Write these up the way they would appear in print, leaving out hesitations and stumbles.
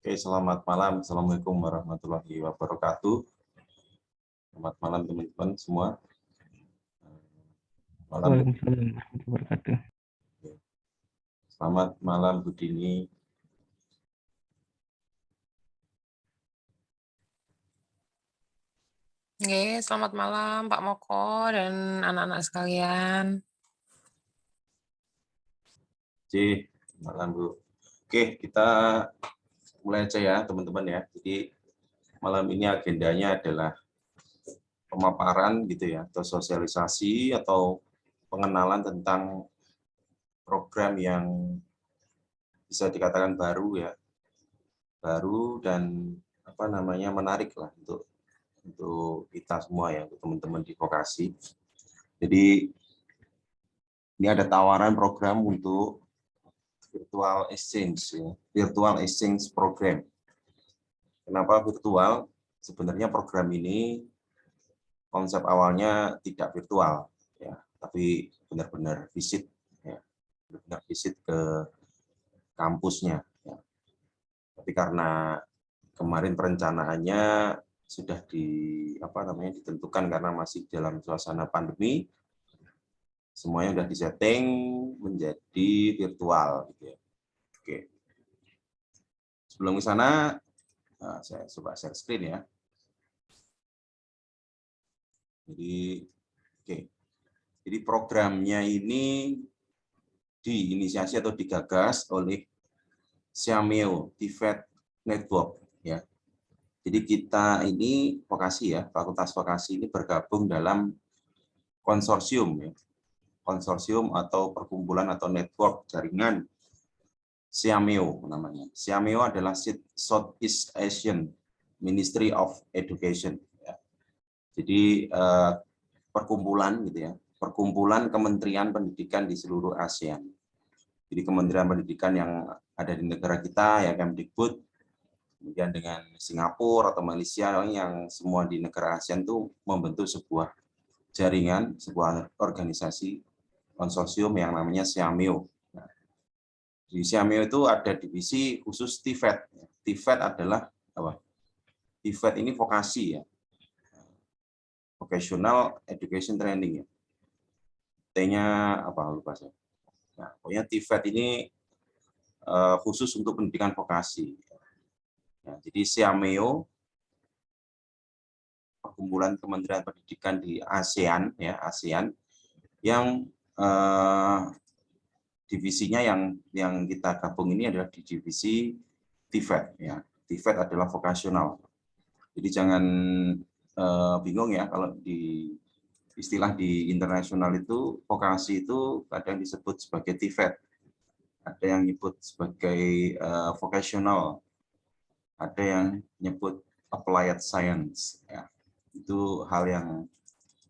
Oke, selamat malam. Assalamualaikum warahmatullahi wabarakatuh. Selamat malam teman-teman semua. Malam. Waalaikumsalam warahmatullahi wabarakatuh. Selamat malam Bu Dini. Selamat malam Pak Moko dan anak-anak sekalian. Malam Bu. Oke, kita mulai aja ya teman-teman ya. Jadi malam ini agendanya adalah pemaparan gitu ya, atau sosialisasi atau pengenalan tentang program yang bisa dikatakan baru ya. Baru dan menarik lah untuk kita semua ya, untuk teman-teman di vokasi. Jadi ini ada tawaran program untuk virtual exchange, ya. Virtual exchange program. Kenapa virtual? Sebenarnya program ini konsep awalnya tidak virtual, ya, tapi benar-benar visit, ya, benar-benar visit ke kampusnya. Ya. Tapi karena kemarin perencanaannya sudah ditentukan karena masih dalam suasana pandemi, semuanya sudah disetting menjadi virtual gitu ya. Oke. Sebelum ke sana, saya coba share screen ya. Jadi programnya ini diinisiasi atau digagas oleh Xiameo TVET Network ya. Jadi kita ini vokasi ya, Fakultas Vokasi ini bergabung dalam konsorsium ya. Konsorsium atau perkumpulan atau network jaringan Xiameo namanya. Xiameo adalah Southeast Asian Ministry of Education. Ya. Jadi perkumpulan gitu ya, perkumpulan Kementerian Pendidikan di seluruh ASEAN. Jadi Kementerian Pendidikan yang ada di negara kita ya Kemdikbud, kemudian dengan Singapura atau Malaysia yang semua di negara ASEAN itu membentuk sebuah jaringan, sebuah organisasi konsorsium yang namanya Xiameo. Nah, di Xiameo itu ada divisi khusus TVET. TVET adalah apa? TVET ini vokasi ya, Vocational Education Training ya. T-nya apa lupa saya. Nah, pokoknya TVET ini khusus untuk pendidikan vokasi. Nah, jadi Xiameo perkumpulan Kementerian Pendidikan di ASEAN ya, ASEAN yang divisinya yang kita gabung ini adalah di divisi TVET ya. TVET adalah vokasional. Jadi jangan bingung ya kalau di istilah di internasional itu vokasi itu kadang disebut sebagai TVET. Ada yang nyebut sebagai vocational. Ada yang nyebut applied science ya. Itu hal yang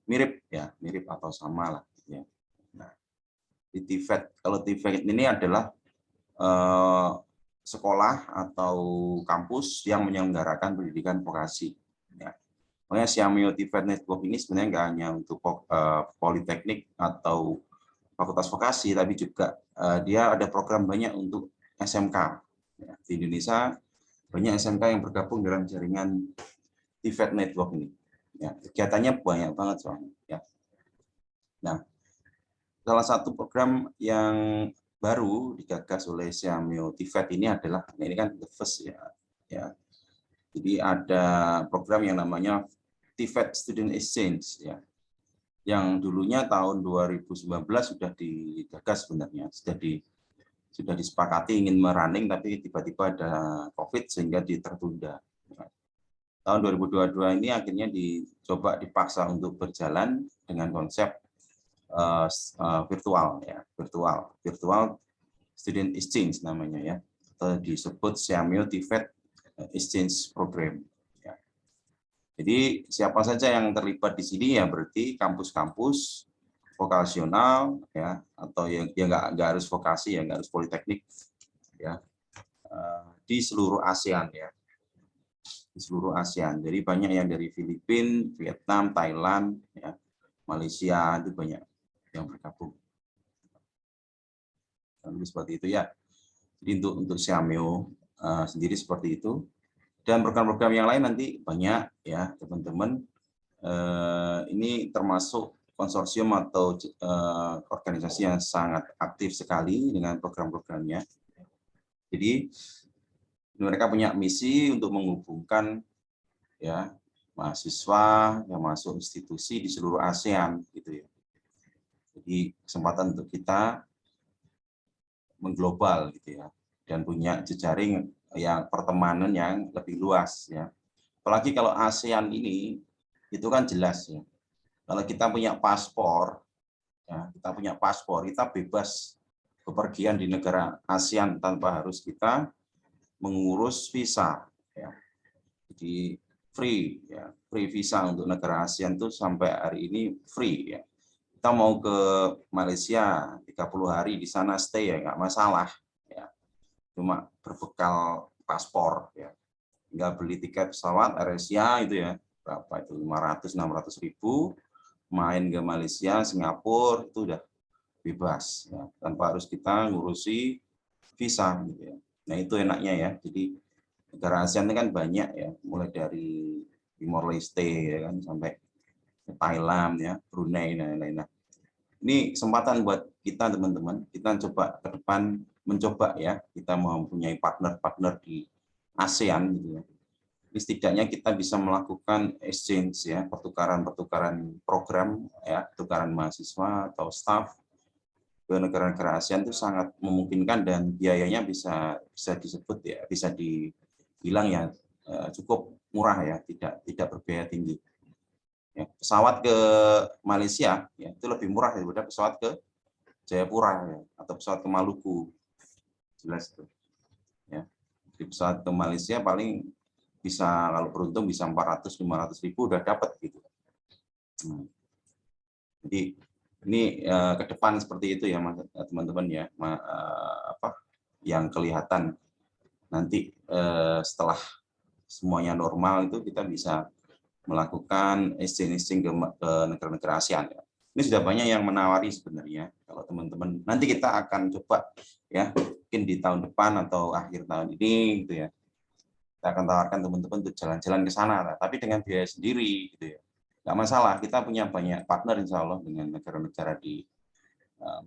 mirip ya, mirip atau sama lah ya. Nah, di TVET, kalau TVET ini adalah sekolah atau kampus yang menyelenggarakan pendidikan vokasi ya. Makanya Xiameo TVET Network ini sebenarnya nggak hanya untuk politeknik atau fakultas vokasi, tapi juga dia ada program banyak untuk SMK ya. Di Indonesia banyak SMK yang bergabung dalam jaringan TVET Network ini ya. Kegiatannya banyak banget soalnya ya. Nah, salah satu program yang baru digagas oleh Xiameo TVET ini adalah, ini kan the first ya. Jadi ada program yang namanya TVET Student Exchange ya. Yang dulunya tahun 2019 sudah digagas sebenarnya, sudah disepakati ingin merunning, tapi tiba-tiba ada COVID sehingga tertunda. Tahun 2022 ini akhirnya dicoba dipaksa untuk berjalan dengan konsep virtual ya, virtual student exchange namanya ya, atau disebut Xiameo TVET exchange program ya. Jadi siapa saja yang terlibat di sini ya berarti kampus-kampus vokasional ya, atau yang nggak harus vokasi ya, nggak harus politeknik ya, di seluruh ASEAN ya, di seluruh ASEAN. Jadi banyak yang dari Filipina, Vietnam, Thailand ya, Malaysia, itu banyak yang bergabung. Seperti itu ya. Jadi untuk Xiameo sendiri seperti itu. Dan program-program yang lain nanti banyak ya teman-teman. Ini termasuk konsorsium atau organisasi yang sangat aktif sekali dengan program-programnya. Jadi mereka punya misi untuk menghubungkan ya mahasiswa yang masuk institusi di seluruh ASEAN gitu ya. Jadi kesempatan untuk kita mengglobal gitu ya, dan punya jejaring yang pertemanan yang lebih luas ya. Apalagi kalau ASEAN ini itu kan jelas ya. Kalau kita punya paspor ya, kita bebas bepergian di negara ASEAN tanpa harus kita mengurus visa ya. Jadi free ya, free visa untuk negara ASEAN itu sampai hari ini free ya. Kita mau ke Malaysia 30 hari di sana stay ya nggak masalah ya. Cuma berbekal paspor ya. Tinggal beli tiket pesawat AirAsia itu ya. Berapa itu 500-600 ribu, main ke Malaysia, Singapura itu udah bebas ya, tanpa harus kita ngurusi visa gitu ya. Nah, itu enaknya ya. Jadi negara ASEAN itu kan banyak ya, mulai dari Timor Leste ya kan sampai Thailand ya, Brunei dan lain-lain. Nah, ini kesempatan buat kita teman-teman, kita coba ke depan mencoba ya, kita mempunyai partner-partner di ASEAN gitu ya. Jadi setidaknya kita bisa melakukan exchange ya, pertukaran program ya, pertukaran mahasiswa atau staff ke negara-negara ASEAN itu sangat memungkinkan dan biayanya bisa disebut ya, bisa dibilang ya cukup murah ya, tidak berbiaya tinggi. Ya, pesawat ke Malaysia ya, itu lebih murah daripada pesawat ke Jayapura ya, atau pesawat ke Maluku, jelas itu. Ya, di pesawat ke Malaysia paling bisa kalau beruntung bisa 400-500 ribu udah dapat gitu. Jadi ini ke depan seperti itu ya teman-teman ya, yang kelihatan nanti setelah semuanya normal itu kita bisa melakukan exchange ke negara-negara ASEAN. Ini sudah banyak yang menawari sebenarnya. Kalau teman-teman nanti kita akan coba ya, mungkin di tahun depan atau akhir tahun ini gitu ya. Kita akan tawarkan teman-teman untuk jalan-jalan ke sana, tapi dengan biaya sendiri gitu ya. Nggak masalah, kita punya banyak partner insya Allah dengan negara-negara di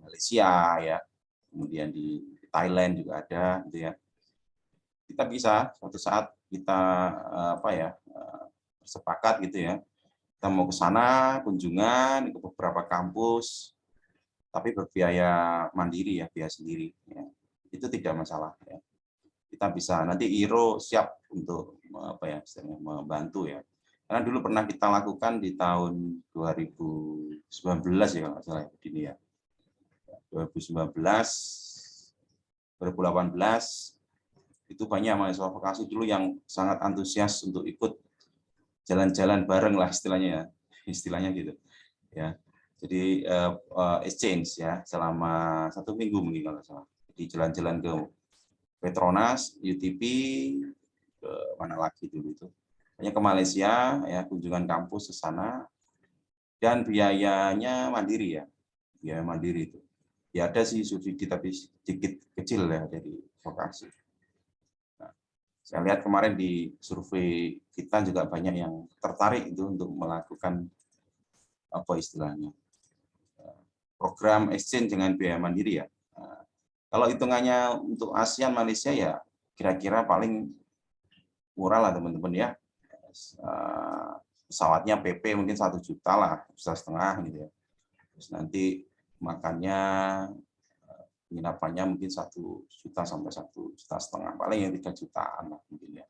Malaysia ya, kemudian di Thailand juga ada gitu ya. Kita bisa suatu saat kita sepakat gitu ya, kita mau ke sana kunjungan ke beberapa kampus, tapi berbiaya mandiri ya, biaya sendiri ya. Itu tidak masalah ya. Kita bisa nanti IRO siap untuk membantu ya, karena dulu pernah kita lakukan di tahun 2019 ya kalau nggak salah ini ya, 2019 2018 itu banyak mahasiswa vokasi dulu yang sangat antusias untuk ikut jalan-jalan bareng lah istilahnya gitu ya. Jadi exchange ya selama 1 minggu mungkin kalau salah. Jadi jalan-jalan ke Petronas, UTP, ke mana lagi dulu itu, hanya ke Malaysia ya, kunjungan kampus ke sana dan biayanya mandiri ya, biaya mandiri itu. Ya ada sih subsidi tapi sedikit kecil ya dari vokasi. Saya lihat kemarin di survei kita juga banyak yang tertarik itu untuk melakukan istilahnya program exchange dengan biaya mandiri ya. Kalau hitungannya untuk ASEAN Malaysia ya kira-kira paling murah lah teman-teman ya. Pesawatnya PP mungkin 1 juta lah, 1,5 gitu ya. Terus nanti makannya, penginapannya mungkin 1 juta sampai 1,5 juta, paling yang 3 jutaan lah mungkin ya.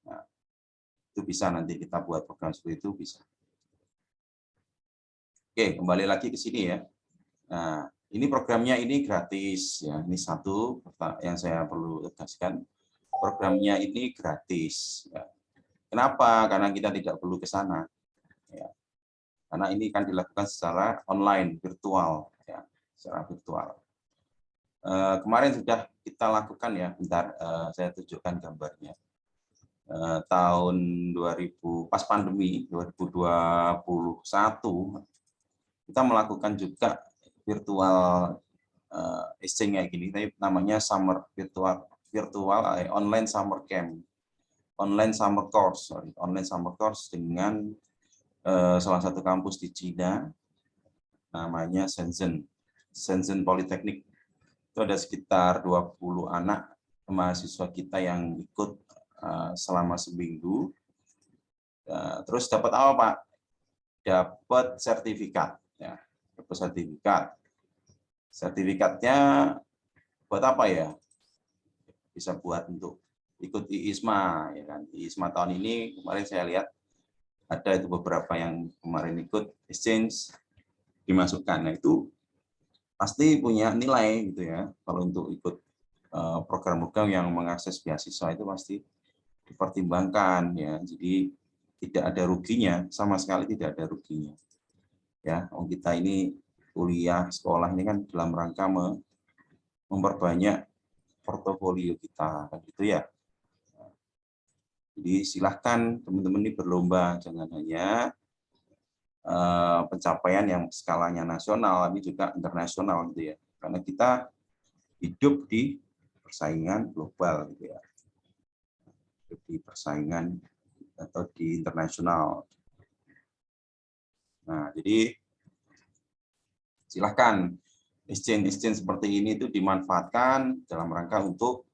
Nah, itu bisa nanti kita buat program seperti itu bisa. Oke, kembali lagi ke sini ya. Nah, ini programnya ini gratis ya. Ini satu yang saya perlu tegaskan. Programnya ini gratis. Ya. Kenapa? Karena kita tidak perlu ke sana. Ya. Karena ini kan dilakukan secara online, virtual, ya, secara virtual. Kemarin sudah kita lakukan ya, bentar saya tunjukkan gambarnya. Tahun 2000 pas pandemi 2021 kita melakukan juga virtual exchange kayak gini, tapi namanya Summer Virtual virtual online summer camp, online summer course dengan salah satu kampus di Cina, namanya Shenzhen Polytechnic. Itu ada sekitar 20 anak mahasiswa kita yang ikut selama seminggu. Terus dapat apa, Pak? Dapat sertifikat. Ya, dapat sertifikat. Sertifikatnya buat apa ya? Bisa buat untuk ikut IISMA, ya kan? IISMA tahun ini kemarin saya lihat ada itu beberapa yang kemarin ikut exchange dimasukkan. Nah, itu pasti punya nilai gitu ya. Kalau untuk ikut program-program yang mengakses beasiswa itu pasti dipertimbangkan ya. Jadi tidak ada ruginya, sama sekali tidak ada ruginya. Ya, kita ini kuliah, sekolah ini kan dalam rangka memperbanyak portofolio kita, kan gitu ya. Jadi silahkan teman-teman ini berlomba, jangan hanya pencapaian yang skalanya nasional, tapi juga internasional gitu ya. Karena kita hidup di persaingan global gitu ya. Di persaingan atau di internasional. Nah, jadi silahkan exchange seperti ini itu dimanfaatkan dalam rangka untuk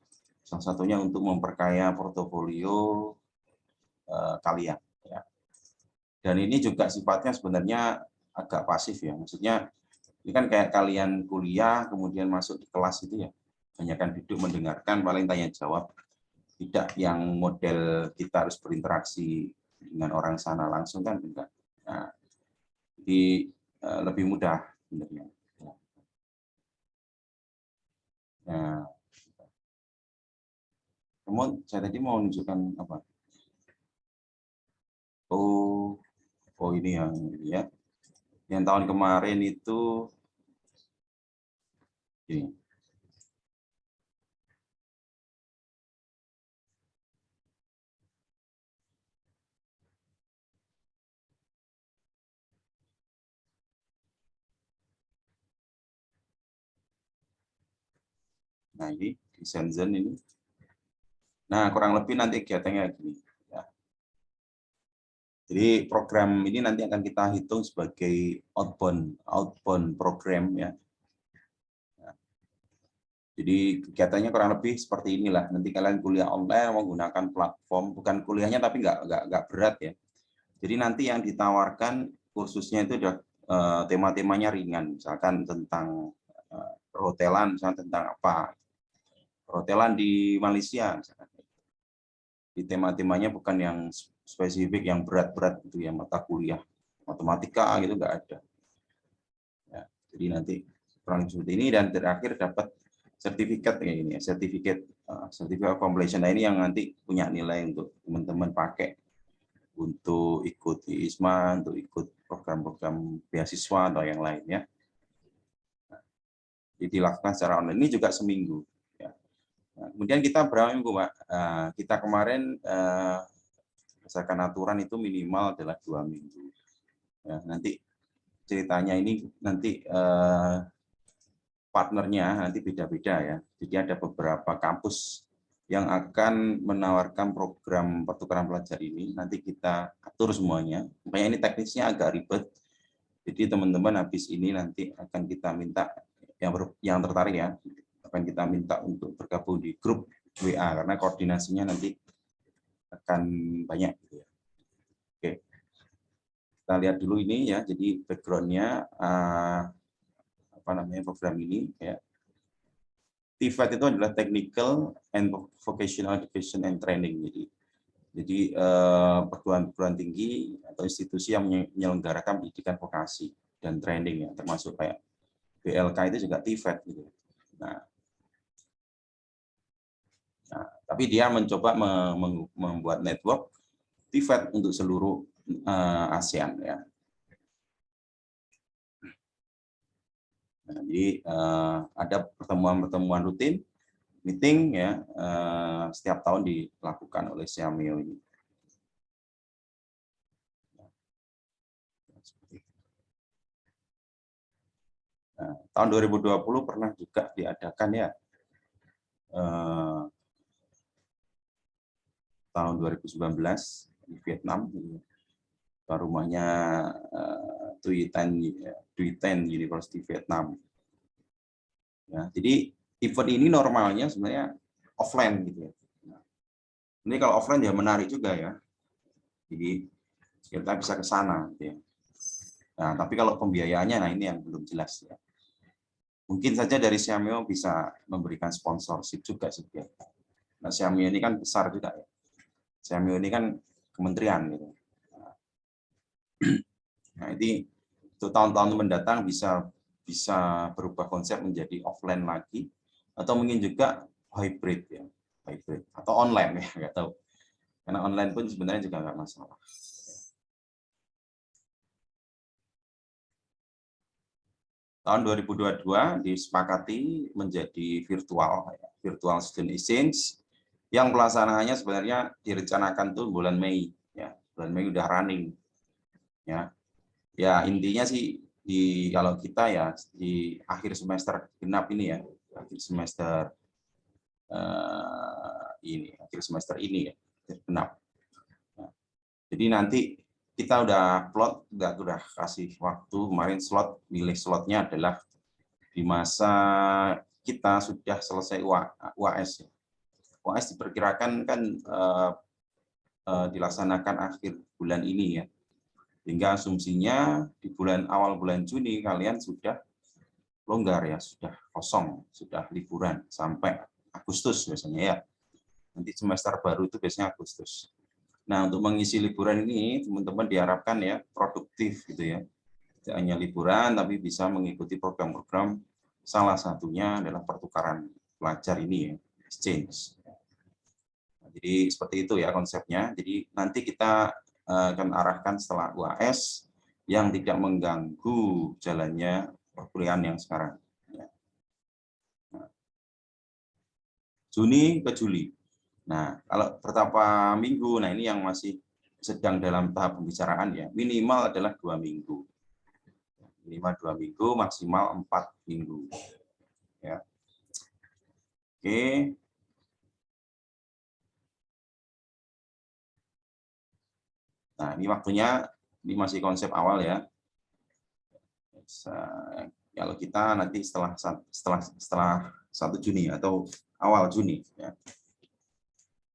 salah satunya untuk memperkaya portofolio kalian. Ya. Dan ini juga sifatnya sebenarnya agak pasif ya. Maksudnya ini kan kayak kalian kuliah kemudian masuk di kelas itu ya, banyakkan duduk mendengarkan paling tanya jawab, tidak yang model kita harus berinteraksi dengan orang sana langsung kan enggak. Nah, jadi lebih mudah sebenarnya. Nah, kemudian saya tadi mau menunjukkan apa? Oh ini yang ya. Yang tahun kemarin itu ini. Nah ini di Shenzhen ini. Nah kurang lebih nanti kegiatannya gini. Ya. Jadi program ini nanti akan kita hitung sebagai outbound program ya. Jadi kegiatannya kurang lebih seperti inilah. Nanti kalian kuliah online menggunakan platform, bukan kuliahnya tapi nggak berat ya. Jadi nanti yang ditawarkan kursusnya itu udah tema-temanya ringan, misalkan tentang perhotelan, misalkan tentang apa, perhotelan di Malaysia, misalkan. Di tema-temanya bukan yang spesifik, yang berat-berat gitu ya, mata kuliah matematika gitu nggak ada. Ya, jadi nanti kurang seperti ini dan terakhir dapat sertifikat kayak gini, sertifikat completion. Nah ini yang nanti punya nilai untuk teman-teman pakai untuk ikut IISMA, untuk ikut program-program beasiswa atau yang lainnya. Jadi dilakukan secara online. Ini juga seminggu. Ya. Nah, kemudian kita berapa minggu, Pak? Kita kemarin berdasarkan aturan itu minimal adalah 2 minggu. Ya, nanti ceritanya ini nanti partnernya nanti beda-beda ya. Jadi ada beberapa kampus yang akan menawarkan program pertukaran pelajar ini. Nanti kita atur semuanya. Makanya ini teknisnya agak ribet. Jadi teman-teman habis ini nanti akan kita minta yang tertarik ya, akan kita minta untuk bergabung di grup WA karena koordinasinya nanti akan banyak. Oke, kita lihat dulu ini ya. Jadi backgroundnya apa namanya program ini ya. TVET itu adalah Technical and Vocational Education and Training. Jadi perguruan tinggi atau institusi yang menyelenggarakan pendidikan vokasi dan training ya, termasuk kayak BLK itu juga TVET gitu. Nah, tapi dia mencoba membuat network TVET untuk seluruh ASEAN ya. Nah, jadi ada pertemuan-pertemuan rutin, meeting ya, setiap tahun dilakukan oleh Xiameo ini. Nah, tahun 2020 pernah juga diadakan ya tahun 2019 di Vietnam, rumahnya Duy Tan University Vietnam. Ya, jadi event ini normalnya sebenarnya offline gitu ya. Ini kalau offline ya menarik juga ya. Jadi kita bisa ke sana gitu ya. Nah, tapi kalau pembiayaannya, nah ini yang belum jelas ya. Mungkin saja dari Xiameo bisa memberikan sponsorship juga sebenarnya. Nah, Xiameo ini kan besar juga ya. Xiameo ini kan kementerian gitu. Nah, ini untuk tahun-tahun mendatang bisa berubah konsep menjadi offline lagi, atau mungkin juga hybrid ya, hybrid atau online ya, nggak tahu. Karena online pun sebenarnya juga nggak masalah. Tahun 2022 disepakati menjadi virtual student exchange yang pelaksanaannya sebenarnya direncanakan tuh bulan Mei ya, bulan Mei udah running ya. Ya intinya sih kalau kita ya di akhir semester genap ini ya, akhir semester ini ya, genap. Nah, jadi nanti kita udah kasih waktu kemarin milih slotnya adalah di masa kita sudah selesai UAS. UAS diperkirakan kan dilaksanakan akhir bulan ini ya. Hingga asumsinya di awal bulan Juni kalian sudah longgar ya, sudah kosong, sudah liburan sampai Agustus biasanya ya. Nanti semester baru itu biasanya Agustus. Nah, untuk mengisi liburan ini teman-teman diharapkan ya produktif gitu ya. Tidak hanya liburan tapi bisa mengikuti program-program, salah satunya adalah pertukaran pelajar ini ya, exchange. Nah, jadi seperti itu ya konsepnya. Jadi nanti kita akan arahkan setelah UAS yang tidak mengganggu jalannya perkuliahan yang sekarang. Nah, Juni ke Juli. Nah, kalau bertapa minggu, nah ini yang masih sedang dalam tahap pembicaraan ya, minimal adalah 2 minggu. Minimal 2 minggu, maksimal 4 minggu. Ya. Oke. Nah, ini waktunya, ini masih konsep awal ya. Kalau kita nanti setelah 1 Juni atau awal Juni ya.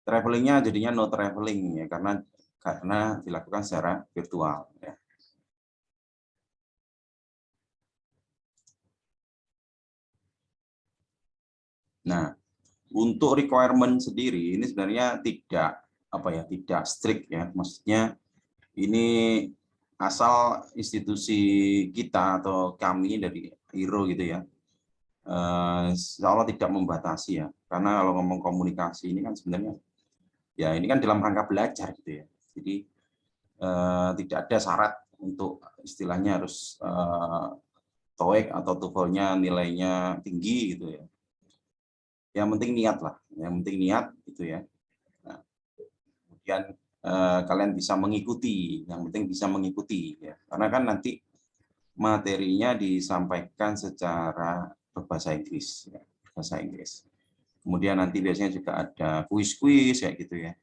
Travelingnya jadinya no traveling ya, karena dilakukan secara virtual ya. Nah, untuk requirement sendiri ini sebenarnya tidak strict ya, maksudnya ini asal institusi kita atau kami dari IRO gitu ya, insya Allah tidak membatasi ya, karena kalau ngomong komunikasi ini kan sebenarnya ya ini kan dalam rangka belajar gitu ya, jadi tidak ada syarat untuk istilahnya harus TOEIC atau TOEFL-nya nilainya tinggi gitu ya. Yang penting niat lah, yang penting niat gitu ya. Nah, kemudian kalian bisa mengikuti, yang penting bisa mengikuti ya, karena kan nanti materinya disampaikan secara berbahasa Inggris ya, bahasa Inggris. Kemudian nanti biasanya juga ada kuis-kuis kayak gitu ya.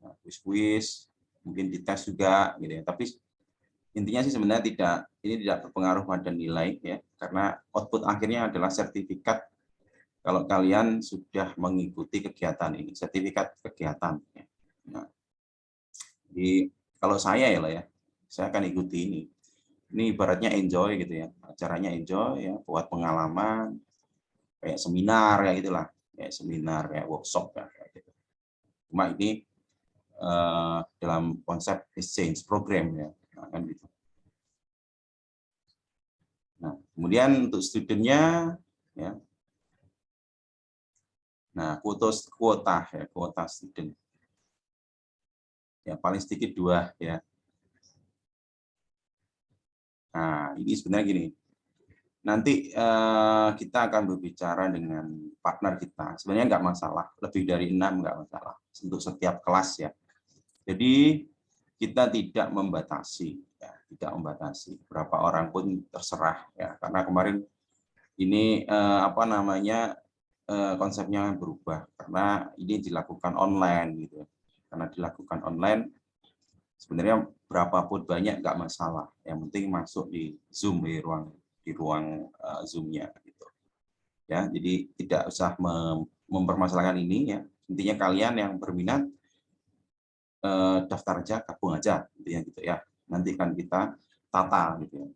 Nah, kuis-kuis mungkin dites juga gitu ya, tapi intinya sih sebenarnya ini tidak berpengaruh pada nilai ya, karena output akhirnya adalah sertifikat kalau kalian sudah mengikuti kegiatan ini, sertifikat kegiatan. Nah, jadi kalau saya ya lah ya, saya akan ikuti ini. Ini ibaratnya enjoy gitu ya, acaranya enjoy ya, buat pengalaman, kayak seminar kayak gitulah, kayak seminar, kayak workshop ya, kayak gitu. Cuma ini dalam konsep exchange program ya, nah, kan gitu. Nah, kemudian untuk studentnya ya. Nah, kuota student. Ya, paling sedikit 2 ya. Nah, ini sebenarnya gini. Nanti kita akan berbicara dengan partner kita. Sebenarnya nggak masalah, lebih dari 6 nggak masalah untuk setiap kelas ya. Jadi kita tidak membatasi, ya, tidak membatasi berapa orang pun terserah ya. Karena kemarin ini konsepnya berubah karena ini dilakukan online gitu. karena dilakukan online. Sebenarnya berapapun banyak nggak masalah, yang penting masuk di Zoom, di ruang Zoom-nya gitu. Ya, jadi tidak usah mempermasalahkan ini ya. Intinya kalian yang berminat daftar aja, gabung aja intinya gitu ya. Nanti kan kita tata gitu ya.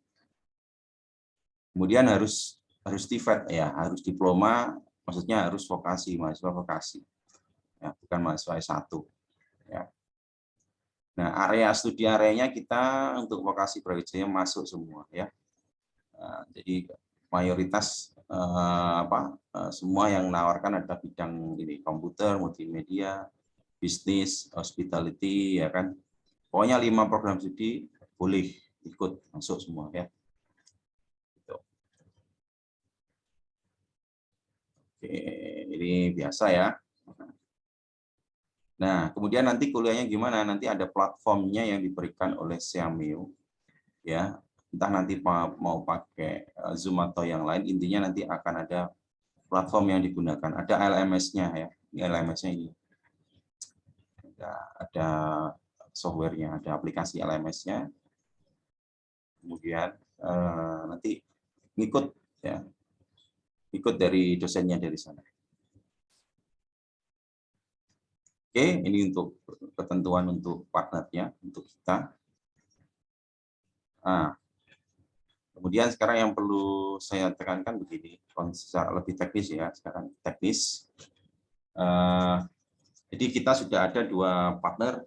Kemudian harus TVET ya, harus diploma, maksudnya harus vokasi, mahasiswa vokasi. Ya, bukan mahasiswa S1 ya. Nah, area studi areanya kita untuk vokasi Brawijaya masuk semua ya. Nah, jadi mayoritas semua yang menawarkan ada bidang ini komputer, multimedia, bisnis, hospitality ya kan. Pokoknya 5 program studi boleh ikut masuk semua ya. Gitu. Oke, ini biasa ya. Nah, kemudian nanti kuliahnya gimana? Nanti ada platformnya yang diberikan oleh Xiameo, ya. Entah nanti mau pakai Zoom atau yang lain, intinya nanti akan ada platform yang digunakan. Ada LMS-nya ya, LMS-nya ini. Ada software-nya, ada aplikasi LMS-nya. Kemudian nanti ngikut ya, ikut dari dosennya dari sana. Oke, ini untuk ketentuan untuk partnernya, untuk kita. Nah, kemudian sekarang yang perlu saya tekankan begini, secara lebih teknis ya, sekarang teknis. Jadi kita sudah ada 2 partner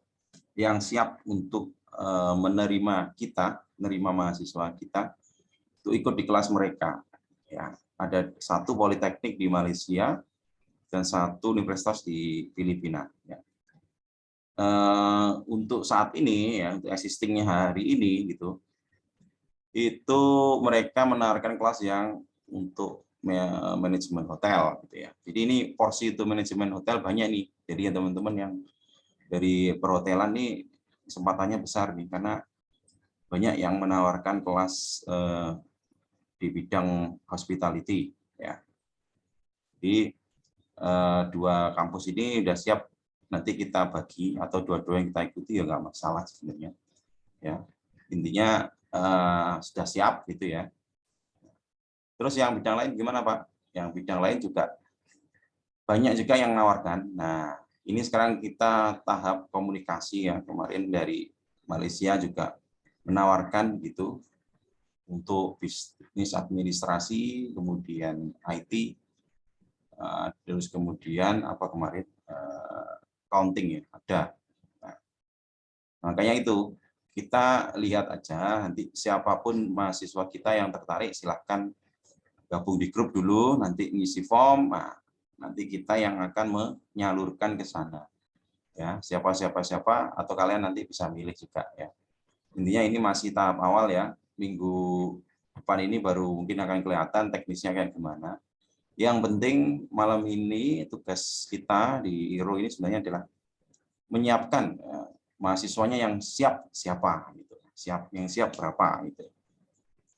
yang siap untuk menerima mahasiswa kita untuk ikut di kelas mereka. Ya, ada 1 politeknik di Malaysia dan 1 universitas di Filipina. Ya. Untuk saat ini ya, untuk existingnya hari ini gitu, itu mereka menawarkan kelas yang untuk manajemen hotel gitu ya. Jadi ini porsi itu manajemen hotel banyak nih. Jadi ya teman-teman yang dari perhotelan nih kesempatannya besar nih karena banyak yang menawarkan kelas di bidang hospitality ya. Jadi 2 kampus ini sudah siap, nanti kita bagi atau dua-dua yang kita ikuti ya nggak masalah sebenarnya ya. Intinya sudah siap gitu ya. Terus yang bidang lain gimana Pak? Yang bidang lain juga banyak juga yang menawarkan. Nah, ini sekarang kita tahap komunikasi ya. Kemarin dari Malaysia juga menawarkan gitu untuk bisnis administrasi, kemudian IT, terus kemudian apa kemarin accounting ya ada. Nah, makanya itu kita lihat aja nanti siapapun mahasiswa kita yang tertarik silahkan gabung di grup dulu, nanti ngisi form, nah, nanti kita yang akan menyalurkan ke sana. Ya, siapa atau kalian nanti bisa milih juga ya. Intinya ini masih tahap awal ya. Minggu depan ini baru mungkin akan kelihatan teknisnya kayak gimana. Yang penting malam ini tugas kita di IRO ini sebenarnya adalah menyiapkan mahasiswanya yang siap siapa gitu. Yang siap berapa gitu.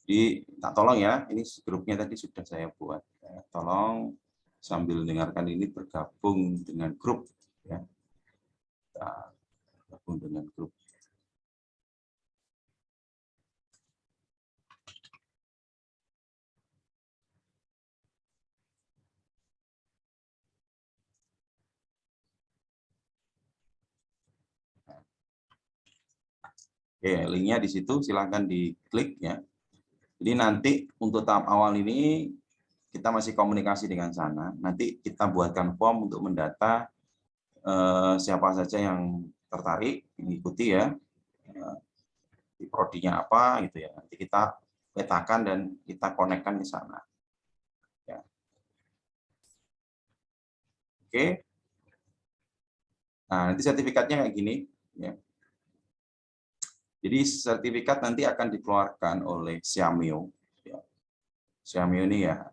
Jadi tolong ya, ini grupnya tadi sudah saya buat. Tolong sambil dengarkan ini bergabung dengan grup ya. Kita gabung dengan grup. Oke, linknya di situ silahkan diklik ya. Jadi nanti untuk tahap awal ini kita masih komunikasi dengan sana. Nanti kita buatkan form untuk mendata siapa saja yang tertarik mengikuti ya, di prodinya apa gitu ya. Nanti kita petakan dan kita konekkan ke sana. Ya. Oke. Nah, nanti sertifikatnya kayak gini. Ya. Jadi sertifikat nanti akan dikeluarkan oleh Xiameo. Ya. Xiameo ini ya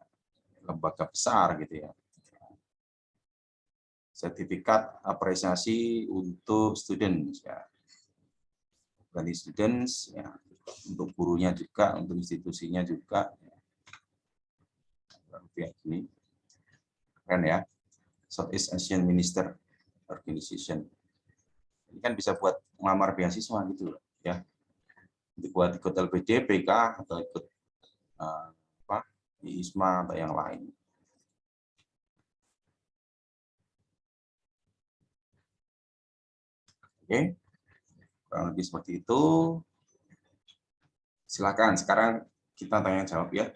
lembaga besar gitu ya. Sertifikat apresiasi untuk students ya. Dari students ya, untuk gurunya juga, untuk institusinya juga. Kayak gini. Keren ya. Southeast Asian Minister Organization. Ini kan bisa buat ngelamar beasiswa gitu ya. Buat ikut LPD, PK atau ikut ISMA atau yang lain. Oke, kurang lebih seperti itu. Silakan sekarang kita tanya jawab ya.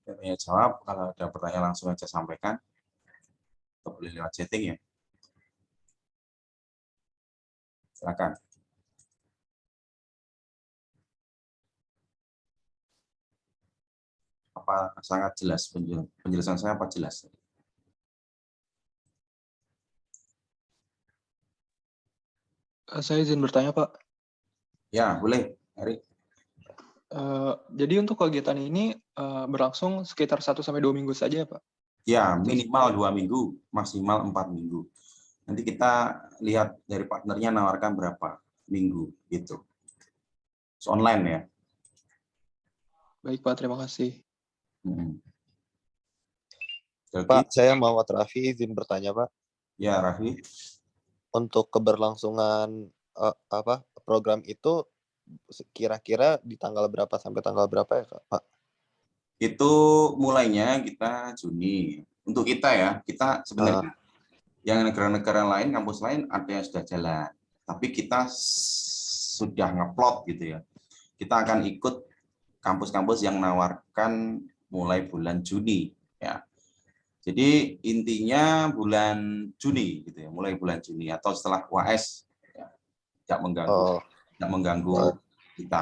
Kita tanya jawab, kalau ada pertanyaan langsung aja sampaikan. Atau boleh lewat chatting ya. Silakan. Apa sangat jelas penjelasan saya apa jelas? Saya izin bertanya, Pak. Ya, boleh. Ari. Jadi untuk kegiatan ini berlangsung sekitar 1-2 minggu saja ya, Pak? Ya, minimal 2 minggu, maksimal 4 minggu. Nanti kita lihat dari partnernya nawarkan berapa minggu gitu. Online ya. Baik, Pak. Terima kasih. Pak, saya Muhammad Raffi, izin bertanya, Pak. Ya, Raffi. Untuk keberlangsungan program itu kira-kira di tanggal berapa sampai tanggal berapa ya, Pak? Itu mulainya kita Juni. Untuk kita ya, kita sebenarnya yang negara-negara lain, kampus lain ada yang sudah jalan. Tapi kita sudah ngeplot gitu ya. Kita akan ikut kampus-kampus yang menawarkan mulai bulan Juni ya. Jadi intinya bulan Juni gitu ya, mulai bulan Juni atau setelah UAS ya. Tidak mengganggu kita.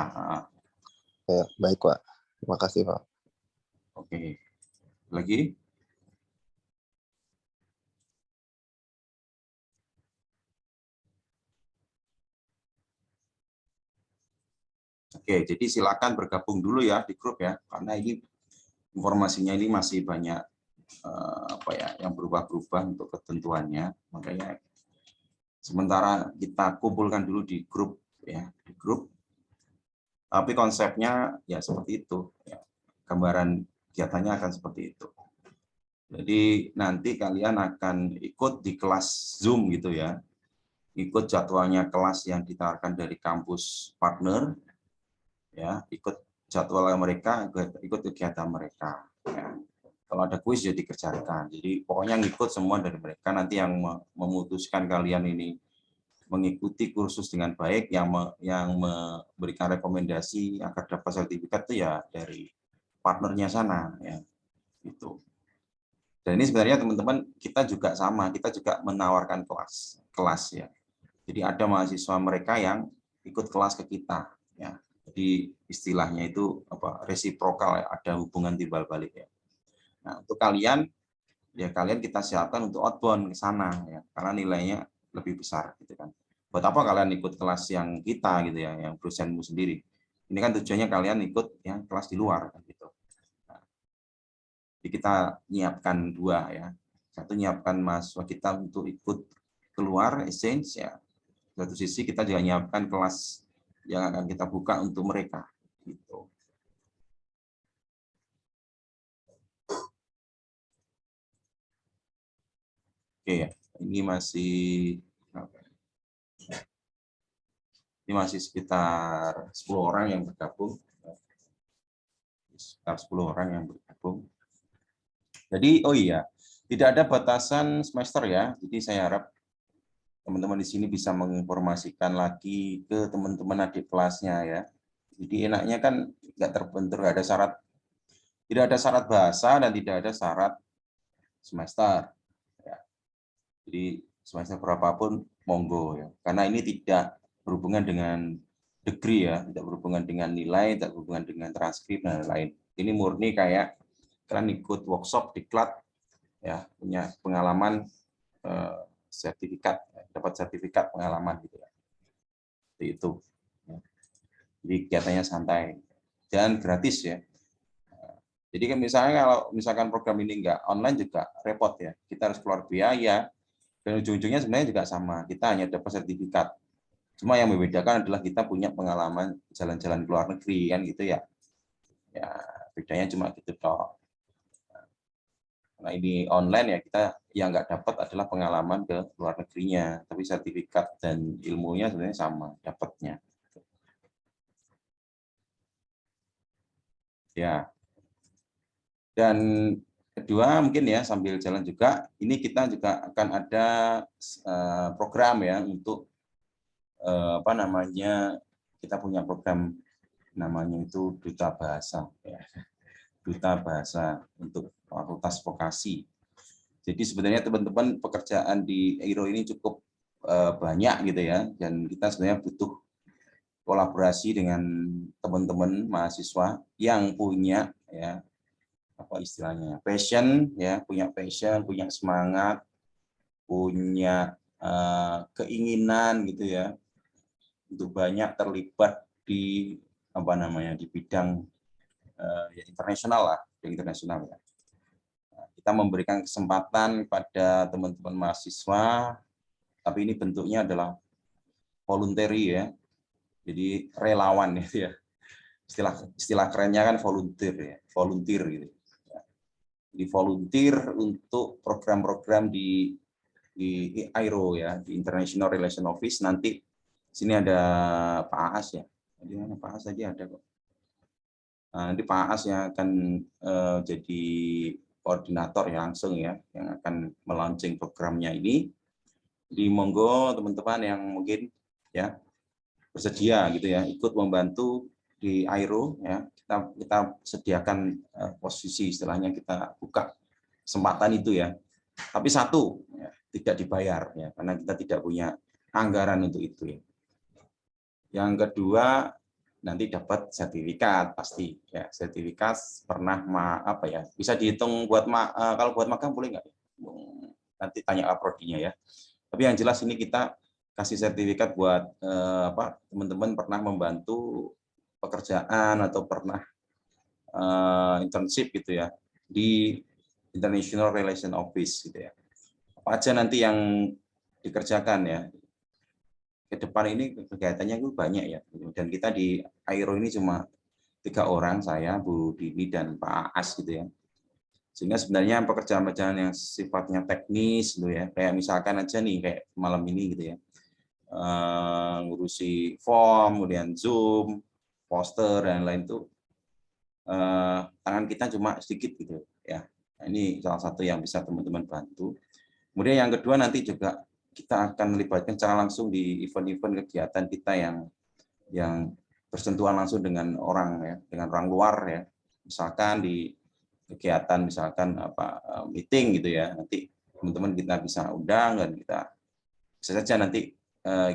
Ya, baik, Pak. Terima kasih, Pak. Oke. Lagi? Oke, jadi silakan bergabung dulu ya di grup ya, karena ini informasinya ini masih banyak yang berubah-berubah untuk ketentuannya, makanya sementara kita kumpulkan dulu di grup ya, di grup. Tapi konsepnya ya seperti itu, ya. Gambaran kegiatannya akan seperti itu. Jadi nanti kalian akan ikut di kelas Zoom gitu ya, ikut jadwalnya kelas yang ditawarkan dari kampus partner. Ya, ikut jadwal mereka, ikut kegiatan mereka. Ya. Kalau ada kuis ya dikerjakan. Jadi pokoknya ngikut semua dari mereka. Nanti yang memutuskan kalian ini mengikuti kursus dengan baik, yang memberikan rekomendasi agar dapat sertifikat itu ya dari partnernya sana, ya. Gitu. Dan ini sebenarnya teman-teman kita juga sama, kita juga menawarkan kelas ya. Jadi ada mahasiswa mereka yang ikut kelas ke kita, ya. Jadi istilahnya itu resiprokal ya, ada hubungan timbal balik ya. Nah, untuk kalian ya kalian kita siapkan untuk outbound ke sana ya, karena nilainya lebih besar gitu kan. Buat apa kalian ikut kelas yang kita gitu ya, yang dosenmu sendiri. Ini kan tujuannya kalian ikut yang kelas di luar gitu. Nah, jadi kita nyiapkan dua ya. Satu nyiapkan mahasiswa kita untuk ikut keluar exchange ya. Satu sisi kita juga nyiapkan kelas yang akan kita buka untuk mereka gitu. Oke ya, ini masih sekitar 10 orang yang bergabung. Sekitar 10 orang yang bergabung. Jadi oh iya, tidak ada batasan semester ya. Jadi saya harap teman-teman di sini bisa menginformasikan lagi ke teman-teman adik kelasnya ya. Jadi enaknya kan nggak terbentur, tidak ada syarat bahasa dan tidak ada syarat semester. Ya. Jadi semester berapapun monggo ya. Karena ini tidak berhubungan dengan degree ya, tidak berhubungan dengan nilai, tidak berhubungan dengan transkrip dan lain-lain. Ini murni kayak kalian ikut workshop diklat ya, punya pengalaman sertifikat, dapat sertifikat pengalaman gitu ya. Seperti itu. Jadi kegiatannya santai dan gratis ya. Jadi kan misalnya kalau misalkan program ini enggak online juga repot ya. Kita harus keluar biaya dan ujung-ujungnya sebenarnya juga sama. Kita hanya dapat sertifikat. Cuma yang membedakan adalah kita punya pengalaman jalan-jalan ke luar negeri kan gitu ya. Ya bedanya cuma gitu toh. Karena ini online ya, kita yang nggak dapat adalah pengalaman ke luar negerinya, tapi sertifikat dan ilmunya sebenarnya sama dapatnya. Ya. Dan kedua mungkin ya sambil jalan juga, ini kita juga akan ada program ya untuk apa namanya, kita punya program namanya itu Duta Bahasa ya. Duta Bahasa untuk Fakultas Vokasi. Jadi sebenarnya teman-teman pekerjaan di Airo ini cukup banyak gitu ya, dan kita sebenarnya butuh kolaborasi dengan teman-teman mahasiswa yang punya ya apa istilahnya passion ya, punya passion, punya semangat, punya keinginan gitu ya untuk banyak terlibat di apa namanya di bidang ya internasional lah, internasional ya. Kita memberikan kesempatan pada teman-teman mahasiswa, tapi ini bentuknya adalah voluntary ya, jadi relawan ya. Istilah kerennya kan volunteer ya, volunteer gitu. Jadi volunteer untuk program-program di Airo ya, di International Relation Office. Nanti sini ada Pak Aas ya, di mana Pak Aas aja ada kok. Nanti Pak Aas yang akan jadi koordinator ya langsung ya, yang akan melaunching programnya ini. Di monggo teman-teman yang mungkin ya bersedia gitu ya ikut membantu di Airo ya, kita sediakan posisi, istilahnya kita buka kesempatan itu ya. Tapi satu ya, tidak dibayar ya, karena kita tidak punya anggaran untuk itu ya. Yang kedua nanti dapat sertifikat pasti ya, sertifikat pernah apa ya, bisa dihitung buat kalau buat magang boleh nggak? Nanti tanya prodinya ya. Tapi yang jelas ini kita kasih sertifikat buat apa teman-teman pernah membantu pekerjaan atau pernah internship gitu ya di International Relation Office gitu ya. Apa aja nanti yang dikerjakan ya. Ke depan ini kegiatannya itu banyak ya, dan kita di Airo ini cuma 3 orang, saya, Bu Dini, dan Pak Aas gitu ya. Sehingga sebenarnya pekerjaan-pekerjaan yang sifatnya teknis gitu ya, kayak misalkan aja nih kayak malam ini gitu ya, ngurusi form, kemudian Zoom, poster dan lain itu tangan kita cuma sedikit gitu ya. Nah, ini salah satu yang bisa teman-teman bantu. Kemudian yang kedua nanti juga kita akan melibatkan secara langsung di event-event kegiatan kita yang bersentuhan langsung dengan orang ya, dengan orang luar ya. Misalkan di kegiatan misalkan apa meeting gitu ya, nanti teman-teman kita bisa undang dan kita bisa saja nanti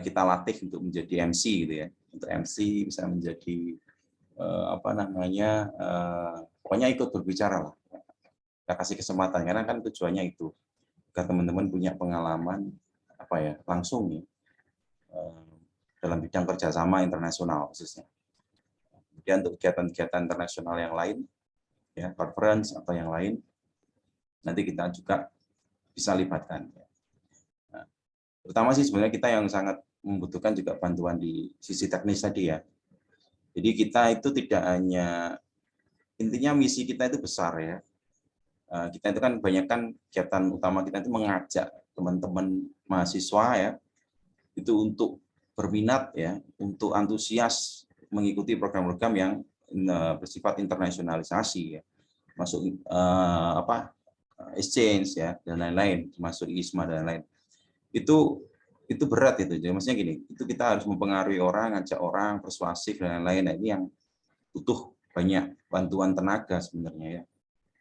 kita latih untuk menjadi MC gitu ya. Untuk MC bisa menjadi apa namanya pokoknya ikut berbicara lah. Kita kasih kesempatan karena kan tujuannya itu agar teman-teman punya pengalaman apa ya langsung nih dalam bidang kerjasama internasional khususnya. Kemudian untuk kegiatan-kegiatan internasional yang lain ya, conference atau yang lain nanti kita juga bisa libatkan. Nah, terutama sih sebenarnya kita yang sangat membutuhkan juga bantuan di sisi teknis tadi ya. Jadi kita itu tidak hanya, intinya misi kita itu besar ya. Kita itu kan banyak kan kegiatan utama kita itu mengajak teman-teman mahasiswa ya, itu untuk berminat ya, untuk antusias mengikuti program-program yang bersifat internasionalisasi ya, masuk apa exchange ya dan lain-lain, masuk ISMA dan lain-lain. Itu berat itu. Jadi maksudnya gini, itu kita harus mempengaruhi orang, ngajak orang, persuasif dan lain-lain. Nah, ini yang butuh banyak bantuan tenaga sebenarnya ya.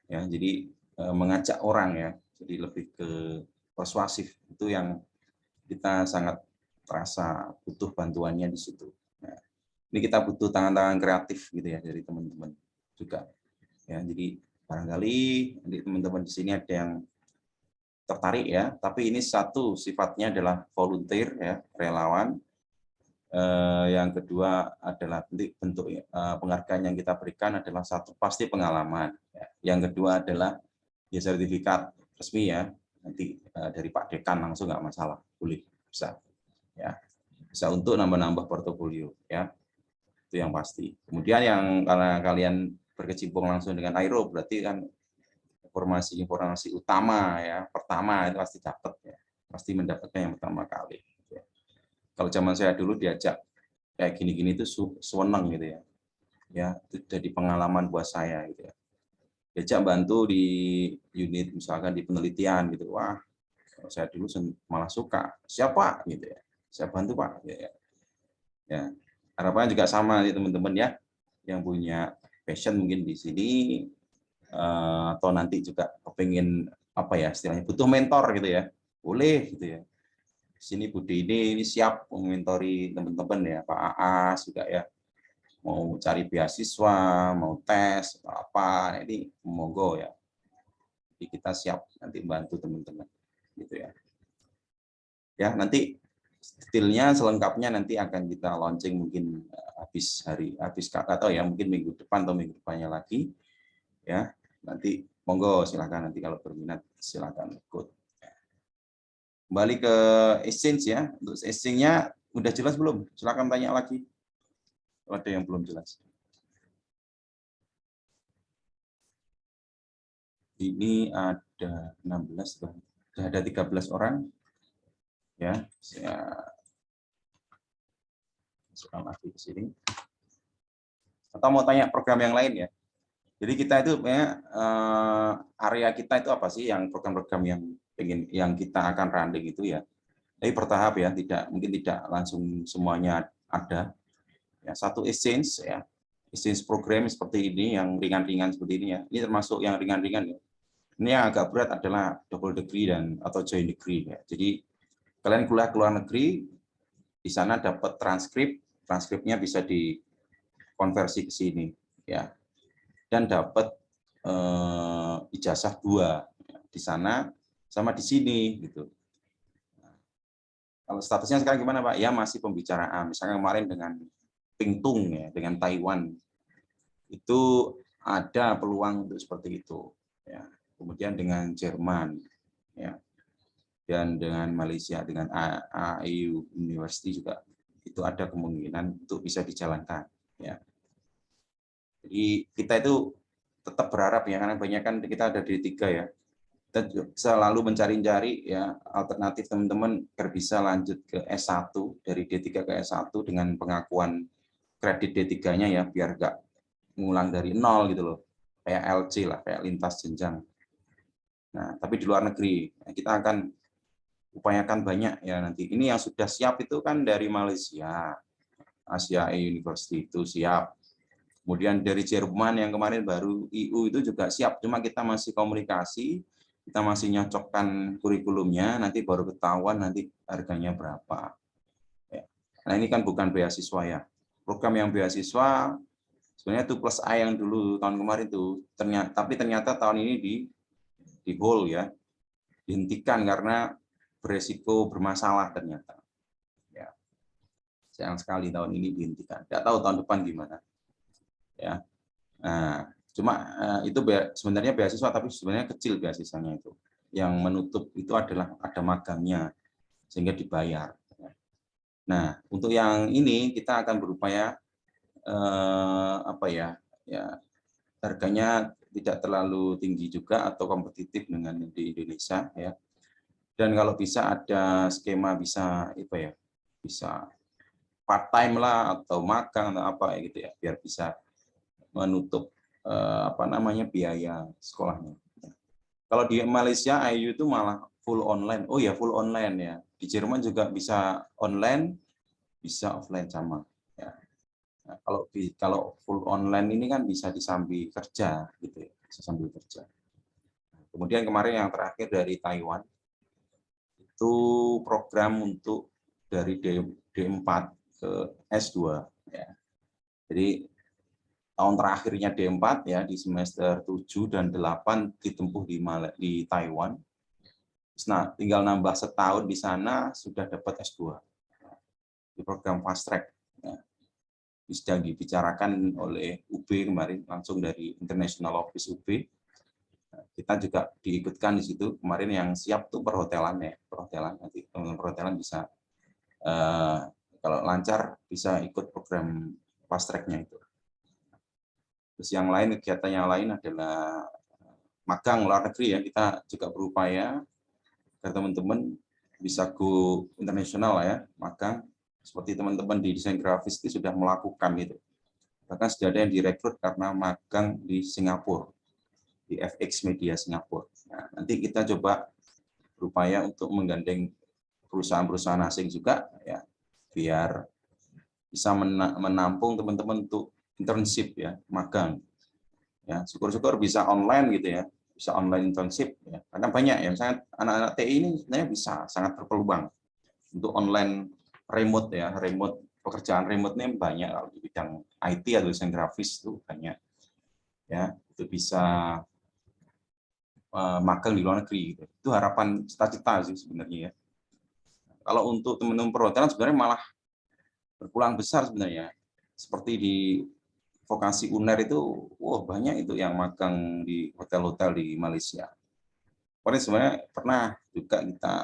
Ya, jadi mengajak orang ya, jadi lebih ke persuasif itu yang kita sangat terasa butuh bantuannya di situ. Nah, ini kita butuh tangan-tangan kreatif gitu ya dari teman-teman juga. Ya, jadi barangkali nanti teman-teman di sini ada yang tertarik ya, tapi ini satu sifatnya adalah volunteer ya, relawan. Yang kedua adalah bentuk penghargaan yang kita berikan adalah satu pasti pengalaman. Ya. Yang kedua adalah ya sertifikat resmi ya, nanti dari Pak Dekan langsung nggak masalah, boleh bisa ya, bisa untuk nambah-nambah portofolio ya, itu yang pasti. Kemudian yang karena kalian berkecimpung langsung dengan Airo berarti kan informasi utama ya. Pertama itu pasti dapat ya. Pasti mendapatkan yang pertama kali. Ya. Kalau zaman saya dulu diajak kayak gini-gini itu seneng gitu ya. Ya, itu jadi pengalaman buat saya gitu ya. Diajak bantu di unit misalkan di penelitian gitu. Wah, kalau saya dulu malah suka. Siapa gitu ya. Saya bantu Pak gitu ya. Ya. Harapannya juga sama nih teman-teman ya. Yang punya passion mungkin di sini atau nanti juga kepingin apa ya istilahnya butuh mentor gitu ya. Boleh gitu ya. Sini Budi ini siap menmentori teman-teman ya, Pak Aas juga ya. Mau cari beasiswa, mau tes, apa, ini monggo ya. Jadi kita siap nanti bantu teman-teman, gitu ya. Ya nanti detailnya selengkapnya nanti akan kita launching mungkin habis atau ya mungkin minggu depan atau minggu depannya lagi, ya. Nanti monggo silakan nanti kalau berminat silakan ikut. Kembali ke exchange ya. Untuk exchange-nya udah jelas belum? Silakan tanya lagi. Ada yang belum jelas. Ini ada 16, sudah ada 13 orang. Ya, saya masukkan lagi ke sini. Atau mau tanya program yang lain ya. Jadi kita itu area kita itu apa sih yang program-program yang kita akan running itu ya. Tapi bertahap ya, mungkin tidak langsung semuanya ada. Ya, satu exchange ya, exchange program seperti ini yang ringan-ringan seperti ini ya. Ini termasuk yang ringan-ringan ya. Ini yang agak berat adalah double degree atau joint degree ya. Jadi kalian kuliah ke luar negeri, di sana dapat transkripnya bisa dikonversi ke sini ya. Dan dapat ijazah 2 di sana sama di sini gitu. Kalau statusnya sekarang gimana Pak? Ya masih pembicaraan. Misalnya kemarin dengan Pingtung ya, dengan Taiwan itu ada peluang untuk seperti itu ya. Kemudian dengan Jerman ya, dan dengan Malaysia dengan AIU University juga itu ada kemungkinan untuk bisa dijalankan ya. Jadi kita itu tetap berharap ya, karena banyak kan kita ada di D3 ya, kita selalu mencari-cari ya alternatif teman-teman agar bisa lanjut ke S1 dari D3 ke S1 dengan pengakuan kredit D3-nya ya, biar nggak ngulang dari nol gitu loh, kayak LC lah, kayak lintas jenjang. Nah, tapi di luar negeri kita akan upayakan banyak ya nanti. Ini yang sudah siap itu kan dari Malaysia, Asia University itu siap. Kemudian dari Jerman yang kemarin baru IU itu juga siap. Cuma kita masih komunikasi, kita masih nyocokkan kurikulumnya, nanti baru ketahuan nanti harganya berapa. Nah ini kan bukan beasiswa ya. Program yang beasiswa sebenarnya 2+A yang dulu tahun kemarin itu ternyata tahun ini di hold ya, dihentikan karena beresiko bermasalah ternyata. Ya. Sayang sekali tahun ini dihentikan. Tidak tahu tahun depan gimana. Ya. Nah, cuma itu sebenarnya beasiswa tapi sebenarnya kecil beasiswanya itu. Yang menutup itu adalah ada magangnya sehingga dibayar. Nah, untuk yang ini kita akan berupaya harganya tidak terlalu tinggi juga atau kompetitif dengan di Indonesia ya. Dan kalau bisa ada skema bisa bisa part time lah atau magang atau apa gitu ya, biar bisa menutup biaya sekolahnya. Kalau di Malaysia IU itu malah full online. Oh ya, full online ya. Di Jerman juga bisa online, bisa offline sama ya. Nah, kalau full online ini kan bisa disambi kerja gitu ya, bisa sambil kerja. Kemudian kemarin yang terakhir dari Taiwan itu program untuk dari D4 ke S2 ya. Jadi tahun terakhirnya D4 ya di semester 7 dan 8 ditempuh di Taiwan. Nah, tinggal nambah setahun di sana sudah dapat S2 di program fast track. Ya. Sedang dibicarakan oleh UB kemarin langsung dari International Office UB. Kita juga diikutkan di situ kemarin. Yang siap tuh perhotelan ya, perhotelan nanti teman-teman perhotelan bisa kalau lancar bisa ikut program fast track-nya itu. Terus yang lain, kegiatan yang lain adalah magang luar negeri ya, kita juga berupaya agar teman-teman bisa go internasional ya, magang seperti teman-teman di desain grafis itu sudah melakukan itu. Bahkan sudah ada yang direkrut karena magang di Singapura, di FX Media Singapura. Nah, nanti kita coba berupaya untuk menggandeng perusahaan-perusahaan asing juga ya, biar bisa menampung teman-teman untuk internship ya, magang. Ya, syukur-syukur bisa online gitu ya, bisa online internship ya. Karena banyak ya, misalnya anak-anak TI ini sebenarnya bisa sangat berpeluang untuk online remote ya, remote pekerjaan remote ini banyak kalau di bidang IT atau desain grafis itu banyak ya, itu bisa magang di luar negeri gitu. Itu harapan cita-cita sih sebenarnya ya. Kalau untuk teman-teman perhotelan sebenarnya malah berpulang besar sebenarnya. Seperti di vokasi UNER itu, wah banyak itu yang magang di hotel-hotel di Malaysia. Kemarin sebenarnya pernah juga kita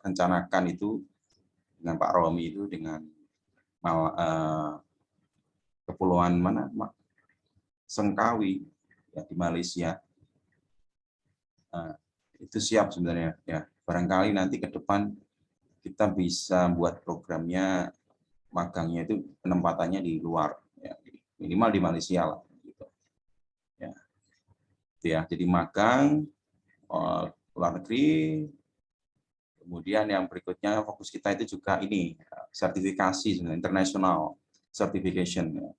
rencanakan itu dengan Pak Romi itu dengan kepulauan mana, Sengkawi ya, di Malaysia. Nah, itu siap sebenarnya ya. Barangkali nanti ke depan kita bisa buat programnya magangnya itu penempatannya di luar ya, minimal di Malaysia lah gitu. Ya. Ya, jadi magang luar negeri. Kemudian yang berikutnya fokus kita itu juga ini sertifikasi international certification. Ya.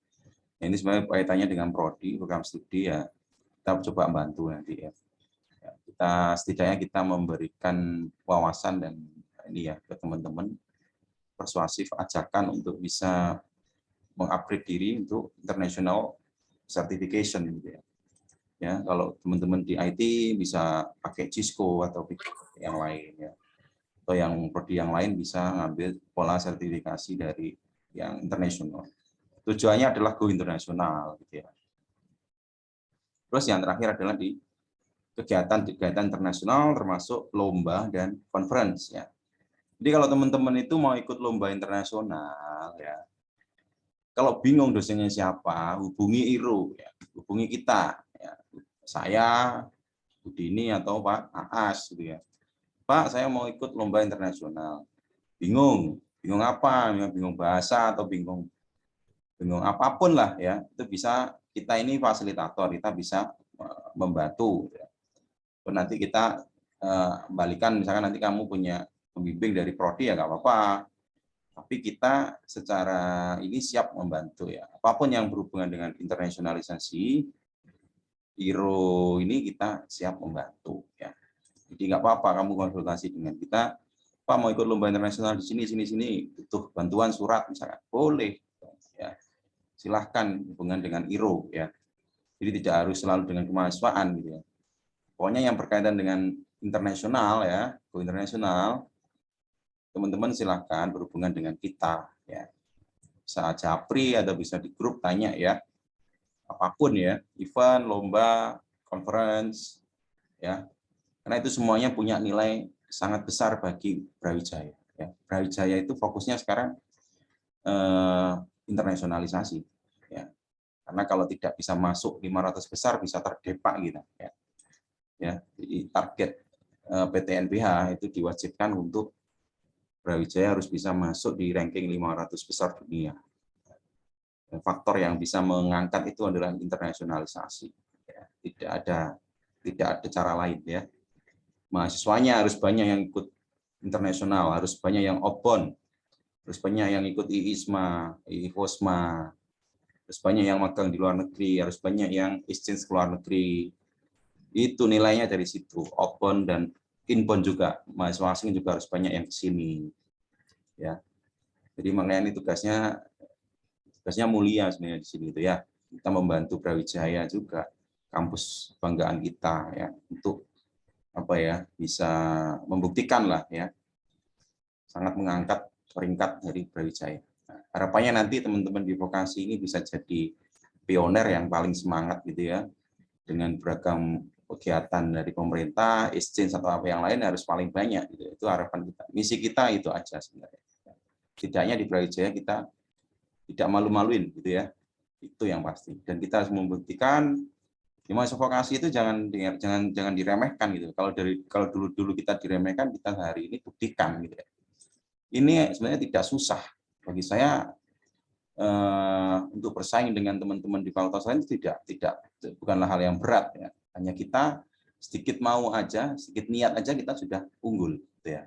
Ini sebenarnya kaitannya dengan prodi program studi ya, kita coba bantu nanti ya. Kita setidaknya kita memberikan wawasan dan ini ya ke teman-teman persuasif ajakan untuk bisa mengupgrade diri untuk international certification gitu ya. Ya, kalau teman-teman di IT bisa pakai Cisco atau yang lain ya. Atau yang prodi yang lain bisa ngambil pola sertifikasi dari yang internasional. Tujuannya adalah go internasional gitu ya. Terus yang terakhir adalah di kegiatan internasional termasuk lomba dan conference ya. Jadi kalau teman-teman itu mau ikut lomba internasional ya, kalau bingung dosennya siapa, hubungi IRO ya, hubungi kita ya. Saya, Bu Dini atau Pak Aas gitu ya. Pak, saya mau ikut lomba internasional. Bingung apa? Bingung bahasa atau bingung apapun lah ya. Itu bisa, kita ini fasilitator, kita bisa membantu ya. Nanti kita balikan, misalkan nanti kamu punya pembimbing dari prodi ya nggak apa-apa, tapi kita secara ini siap membantu ya, apapun yang berhubungan dengan internasionalisasi IRO ini kita siap membantu ya. Jadi nggak apa-apa kamu konsultasi dengan kita, Pak mau ikut lomba internasional di sini butuh bantuan surat misalkan, boleh ya, silahkan hubungan dengan IRO ya. Jadi tidak harus selalu dengan kemahasiswaan gitu ya. Pokoknya yang berkaitan dengan internasional ya, go internasional, teman-teman silahkan berhubungan dengan kita ya. Bisa japri atau bisa di grup tanya ya. Apapun ya, event, lomba, conference ya. Karena itu semuanya punya nilai sangat besar bagi Brawijaya ya. Brawijaya itu fokusnya sekarang internasionalisasi ya. Karena kalau tidak bisa masuk 500 besar bisa terdepak gitu ya. Ya, jadi target PTNBH itu diwajibkan untuk Brawijaya harus bisa masuk di ranking 500 besar dunia. Dan faktor yang bisa mengangkat itu adalah internasionalisasi. Ya, tidak ada cara lain ya. Mahasiswanya harus banyak yang ikut internasional, harus banyak yang outbound, harus banyak yang ikut IISMA, IFOSMA, harus banyak yang magang di luar negeri, harus banyak yang exchange ke luar negeri. Itu nilainya dari situ, outbound dan inbound juga, mahasiswa asing juga harus banyak yang ke sini. Ya. Jadi makanya ini tugasnya mulia sebenarnya di sini itu ya. Kita membantu Brawijaya juga, kampus banggaan kita ya, untuk apa ya, bisa membuktikan lah ya. Sangat mengangkat peringkat dari Brawijaya. Nah, harapannya nanti teman-teman di vokasi ini bisa jadi pioner yang paling semangat gitu ya. Dengan beragam kegiatan dari pemerintah, exchange atau apa yang lain harus paling banyak gitu. Itu harapan kita. Misi kita itu aja sebenarnya. Setidaknya di Brawijaya kita tidak malu-maluin gitu ya. Itu yang pasti. Dan kita harus membuktikan Mahasiswa vokasi itu jangan diremehkan gitu. Kalau dulu kita diremehkan, kita hari ini buktikan gitu ya. Ini sebenarnya tidak susah bagi saya untuk bersaing dengan teman-teman di fakultas lain, bukanlah hal yang berat ya. Hanya kita sedikit mau aja, sedikit niat aja kita sudah unggul gitu ya.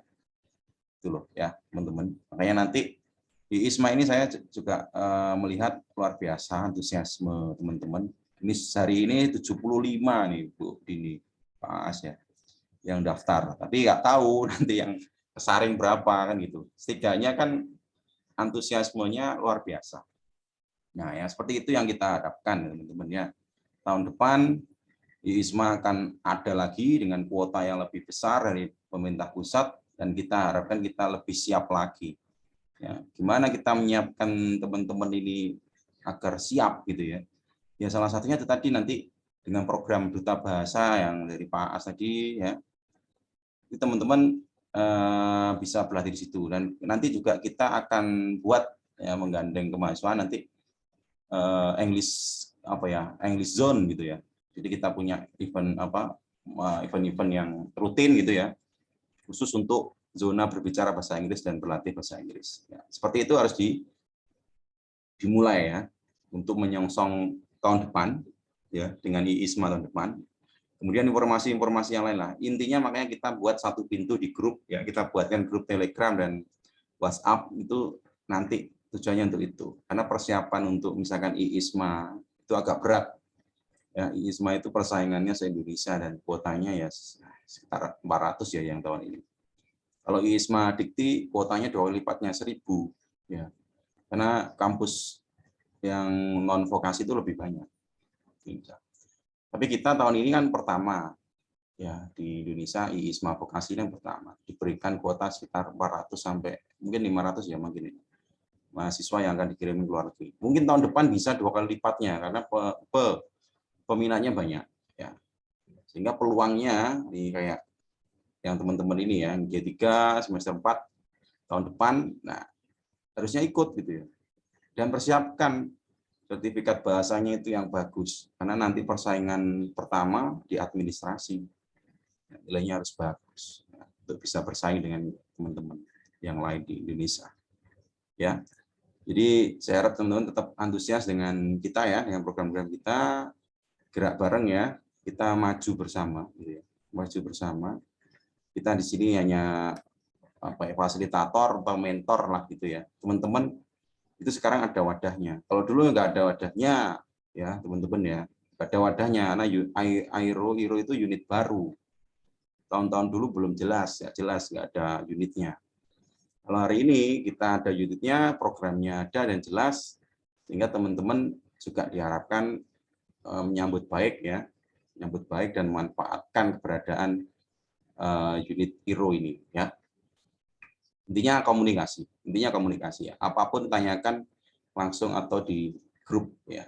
Itu loh ya, teman-teman. Makanya nanti di ISMA ini saya juga melihat luar biasa antusiasme teman-teman. Ini hari ini 75 nih Bu Dini, Pak As ya, yang daftar. Tapi nggak tahu nanti yang kesaring berapa kan gitu. Setidaknya kan antusiasmenya luar biasa. Nah ya seperti itu yang kita harapkan teman-teman ya. Tahun depan ISMA akan ada lagi dengan kuota yang lebih besar dari pemerintah pusat, dan kita harapkan kita lebih siap lagi. Ya, gimana kita menyiapkan teman-teman ini agar siap gitu ya. Ya salah satunya itu tadi nanti dengan program duta bahasa yang dari Pak As tadi ya. Teman-teman bisa berlatih di situ, dan nanti juga kita akan buat ya, menggandeng kemahasiswaan nanti English zone gitu ya. Jadi kita punya event yang rutin gitu ya, khusus untuk zona berbicara bahasa Inggris dan berlatih bahasa Inggris. Ya, seperti itu harus dimulai ya, untuk menyongsong tahun depan ya, dengan ISMA tahun depan. Kemudian informasi-informasi yang lain lah. Intinya makanya kita buat satu pintu di grup ya, kita buatkan grup Telegram dan WhatsApp itu nanti tujuannya untuk itu. Karena persiapan untuk misalkan ISMA itu agak berat. Ya, ISMA itu persaingannya se-Indonesia dan kuotanya ya sekitar 400 ya yang tahun ini. Kalau ISMA Dikti kuotanya 2 kali lipatnya 1000 ya. Karena kampus yang non vokasi itu lebih banyak. Tapi kita tahun ini kan pertama ya di Indonesia, ISMA vokasi yang pertama diberikan kuota sekitar 400 sampai mungkin 500 ya mungkin ini mahasiswa yang akan dikirim ke luar negeri. Mungkin tahun depan bisa 2 kali lipatnya karena peminatnya banyak ya. Sehingga peluangnya nih kayak yang teman-teman ini ya, yang G3 semester 4 tahun depan, nah harusnya ikut gitu ya. Dan persiapkan sertifikat bahasanya itu yang bagus, karena nanti persaingan pertama di administrasi, nilainya harus bagus untuk bisa bersaing dengan teman-teman yang lain di Indonesia. Ya, jadi saya harap teman-teman tetap antusias dengan kita ya, dengan program-program kita, gerak bareng ya, kita maju bersama, gitu ya. Maju bersama. Kita di sini hanya fasilitator atau mentor lah gitu ya, teman-teman. Itu sekarang ada wadahnya. Kalau dulu nggak ada wadahnya, ya teman-teman ya, nggak ada wadahnya. Karena IRO itu unit baru. Tahun-tahun dulu belum jelas, ya jelas nggak ada unitnya. Kalau hari ini kita ada unitnya, programnya ada dan jelas, sehingga teman-teman juga diharapkan menyambut baik ya, menyambut baik dan memanfaatkan keberadaan unit IRO ini ya. Intinya komunikasi ya. Apapun tanyakan langsung atau di grup ya.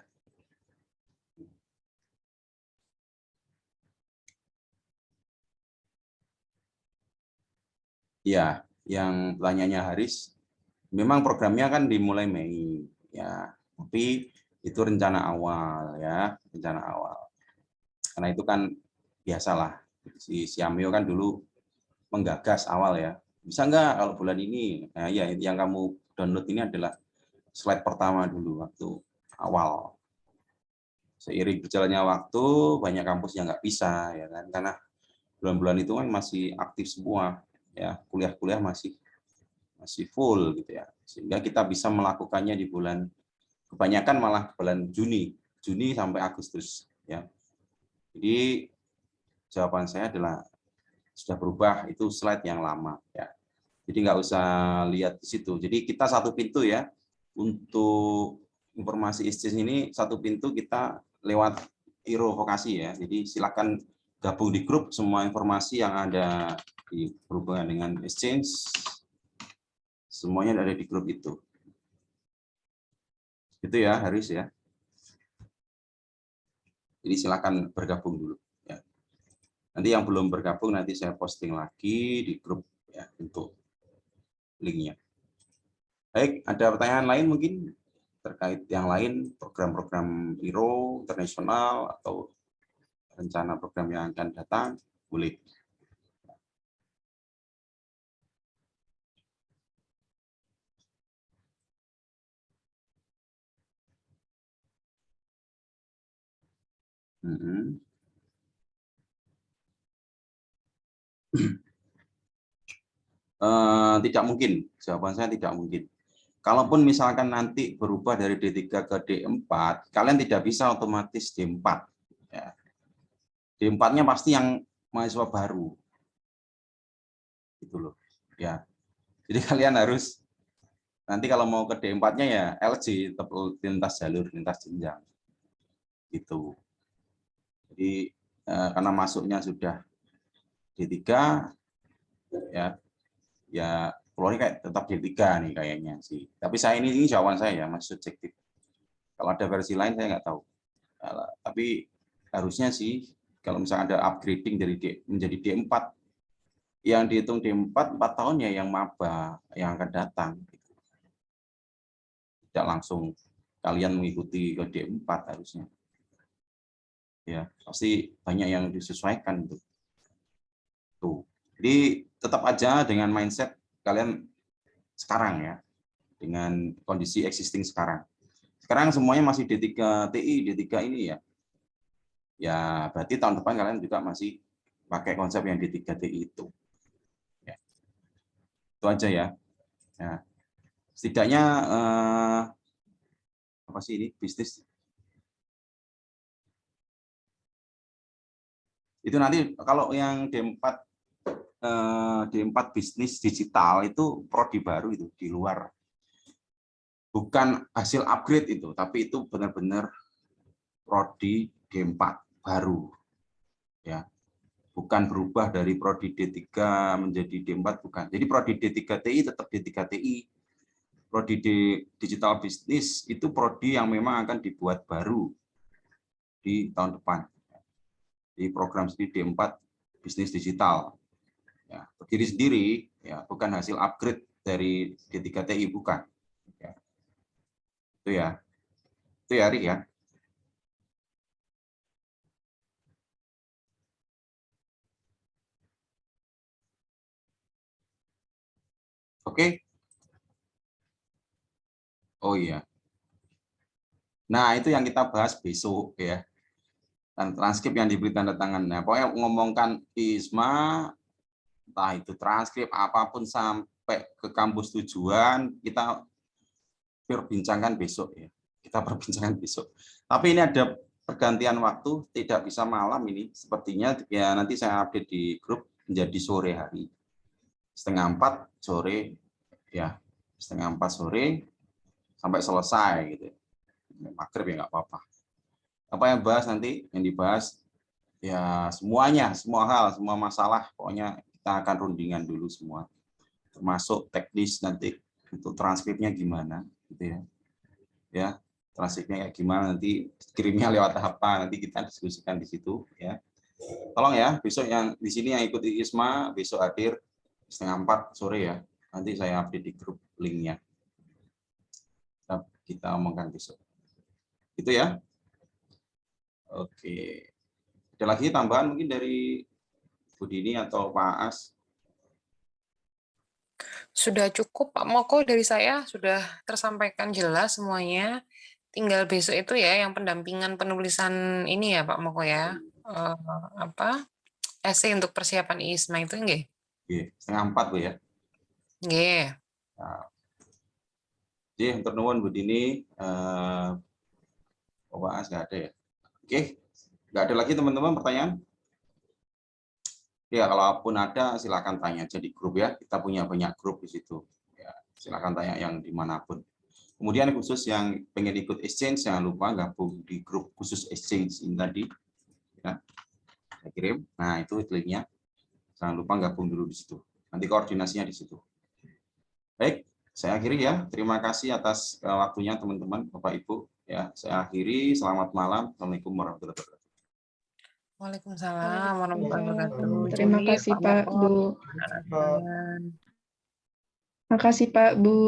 Ya, yang pertanyaannya Haris, memang programnya kan dimulai Mei ya, tapi itu rencana awal ya, rencana awal. Karena itu kan biasalah, si Siamio kan dulu menggagas awal ya. Bisa nggak kalau bulan ini? Nah, ya yang kamu download ini adalah slide pertama dulu waktu awal. Seiring berjalannya waktu, banyak kampus yang nggak bisa ya kan, karena bulan-bulan itu kan masih aktif semua ya, kuliah-kuliah masih full gitu ya, sehingga kita bisa melakukannya di bulan, kebanyakan malah bulan Juni sampai Agustus ya. Jadi jawaban saya adalah sudah berubah, itu slide yang lama ya. Jadi nggak usah lihat di situ. Jadi kita satu pintu ya, untuk informasi exchange ini satu pintu kita lewat IRO vokasi ya. Jadi silakan gabung di grup, semua informasi yang ada di berhubungan dengan exchange semuanya ada di grup itu. Itu ya Haris ya. Jadi silakan bergabung dulu ya. Nanti yang belum bergabung nanti saya posting lagi di grup ya untuk linknya. Baik, ada pertanyaan lain mungkin terkait yang lain, program-program IRO internasional atau rencana program yang akan datang, boleh. Tidak mungkin, jawaban saya tidak mungkin. Kalaupun misalkan nanti berubah dari D3 ke D4, kalian tidak bisa otomatis D4. Ya. D4-nya pasti yang mahasiswa baru. Gitu loh. Ya. Jadi kalian harus nanti kalau mau ke D4-nya ya LJ, tetap lintas jalur, lintas jenjang. Gitu. Jadi karena masuknya sudah D3, ya keluar kayak tetap D3 nih kayaknya sih. Tapi saya ini jawaban saya ya, masih subjektif. Kalau ada versi lain saya nggak tahu. Tapi harusnya sih kalau misalnya ada upgrading dari menjadi D4, yang dihitung D4 4 tahun ya yang maba yang akan datang. Tidak langsung kalian mengikuti ke D4 harusnya. Ya, pasti banyak yang disesuaikan tuh. Jadi tetap aja dengan mindset kalian sekarang ya, dengan kondisi existing sekarang. Sekarang semuanya masih D3 TI, D3 ini ya. Ya, berarti tahun depan kalian juga masih pakai konsep yang D3 TI itu. Ya. Itu aja ya. Ya. Setidaknya apa sih ini bisnis? Itu nanti kalau yang D4 bisnis digital itu prodi baru itu di luar. Bukan hasil upgrade itu, tapi itu benar-benar prodi D4 baru. Ya. Bukan berubah dari prodi D3 menjadi D4, bukan. Jadi prodi D3 TI tetap D3 TI. Prodi digital bisnis itu prodi yang memang akan dibuat baru di tahun depan. Di program studi D4 bisnis digital. Ya, berdiri sendiri, ya, bukan hasil upgrade dari D3 TI, bukan. Ya. Itu ya, Rik ya. Oke. Oh iya. Nah, itu yang kita bahas besok ya. Dan transkrip yang diberi tanda tangan. Nah, pokoknya ngomongkan ISMA, entah itu transkrip apapun sampai ke kampus tujuan, kita perbincangkan besok ya. Kita perbincangkan besok. Tapi ini ada pergantian waktu, tidak bisa malam ini. Sepertinya ya nanti saya update di grup menjadi sore hari. 3:30 sore ya. 3:30 sore sampai selesai gitu. Maghrib ya nggak apa-apa. Apa yang bahas nanti? Yang dibahas ya semuanya, semua hal, semua masalah. Pokoknya kita akan rundingan dulu semua. Termasuk teknis nanti untuk transkripnya gimana gitu ya. Ya, transkripnya kayak gimana nanti kirimnya lewat apa nanti kita diskusikan di situ ya. Tolong ya besok yang di sini yang ikuti ISMA besok hadir 3:30 sore ya. Nanti saya update di grup linknya. Kita omongkan besok. Itu ya. Oke. Ada lagi tambahan mungkin dari Bu Dini atau Pak As? Sudah cukup Pak Moko dari saya, sudah tersampaikan jelas semuanya. Tinggal besok itu ya yang pendampingan penulisan ini ya Pak Moko ya. Essay untuk persiapan ISMA itu nggih? Oke, 3:30 Bu ya. Nggih. Nah, jadi untuk nuwun Bu Dini, Pak As nggak ada ya. Oke, nggak ada lagi teman-teman pertanyaan? Ya, kalaupun ada silakan tanya aja di grup ya. Kita punya banyak grup di situ. Ya, silakan tanya yang dimanapun. Kemudian khusus yang pengen ikut exchange jangan lupa gabung di grup khusus exchange ini tadi. Ya, saya kirim. Nah itu linknya. Jangan lupa gabung dulu di situ. Nanti koordinasinya di situ. Baik, saya akhiri ya. Terima kasih atas waktunya teman-teman, Bapak Ibu. Ya, saya akhiri. Selamat malam. Assalamualaikum warahmatullahi wabarakatuh. Waalaikumsalam warahmatullahi wabarakatuh. Terima Jadi, kasih Pak, Moko, Bu. anak-anak sekalian. Makasih Pak, Bu.